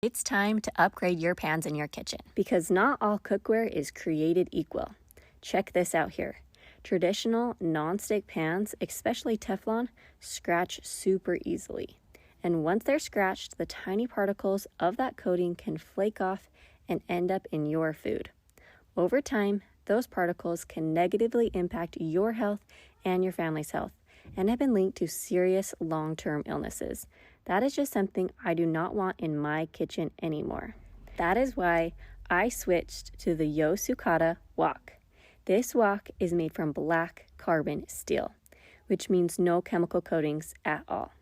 It's time to upgrade your pans in your kitchen. Because not all cookware is created equal. Check this out here. Traditional non-stick pans, especially Teflon, scratch super easily. And once they're scratched, the tiny particles of that coating can flake off and end up in your food. Over time, those particles can negatively impact your health and your family's health and have been linked to serious long-term illnesses. That is just something I do not want in my kitchen anymore. That is why I switched to the YOSUKATA wok. This wok is made from black carbon steel, which means no chemical coatings at all.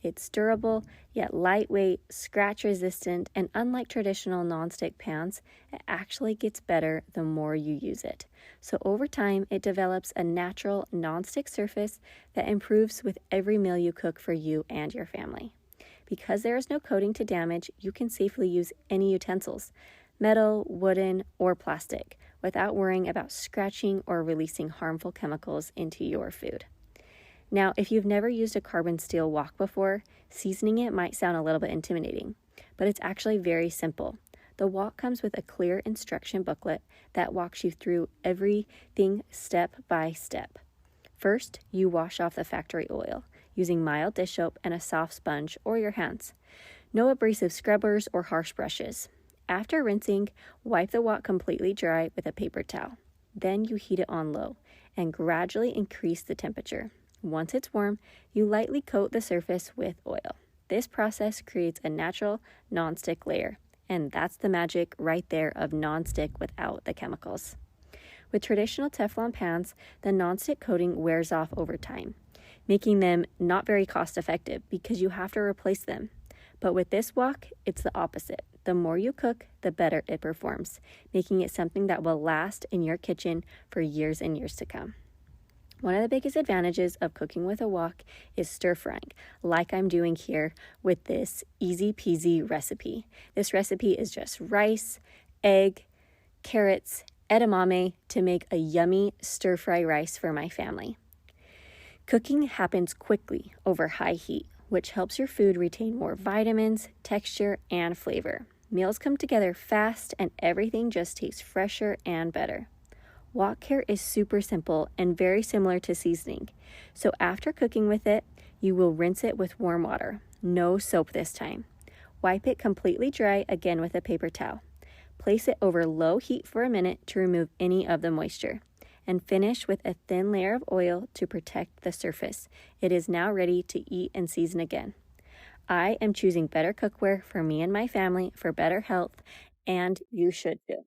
It's durable, yet lightweight, scratch-resistant, and unlike traditional nonstick pans, it actually gets better the more you use it. So over time, it develops a natural nonstick surface that improves with every meal you cook for you and your family. Because there is no coating to damage, you can safely use any utensils, metal, wooden, or plastic, without worrying about scratching or releasing harmful chemicals into your food. Now, if you've never used a carbon steel wok before, seasoning it might sound a little bit intimidating, but it's actually very simple. The wok comes with a clear instruction booklet that walks you through everything step by step. First, you wash off the factory oil using mild dish soap and a soft sponge or your hands. No abrasive scrubbers or harsh brushes. After rinsing, wipe the wok completely dry with a paper towel. Then you heat it on low and gradually increase the temperature. Once it's warm, you lightly coat the surface with oil. This process creates a natural non-stick layer, and that's the magic right there of non-stick without the chemicals. With traditional Teflon pans, the non-stick coating wears off over time, making them not very cost-effective because you have to replace them. But with this wok, it's the opposite. The more you cook, the better it performs, making it something that will last in your kitchen for years and years to come. One of the biggest advantages of cooking with a wok is stir frying, like I'm doing here with this easy peasy recipe. This recipe is just rice, egg, carrots, edamame to make a yummy stir fry rice for my family. Cooking happens quickly over high heat, which helps your food retain more vitamins, texture, and flavor. Meals come together fast and everything just tastes fresher and better. Wok care is super simple and very similar to seasoning. So after cooking with it, you will rinse it with warm water. No soap this time. Wipe it completely dry again with a paper towel. Place it over low heat for a minute to remove any of the moisture. And finish with a thin layer of oil to protect the surface. It is now ready to eat and season again. I am choosing better cookware for me and my family for better health, and you should too.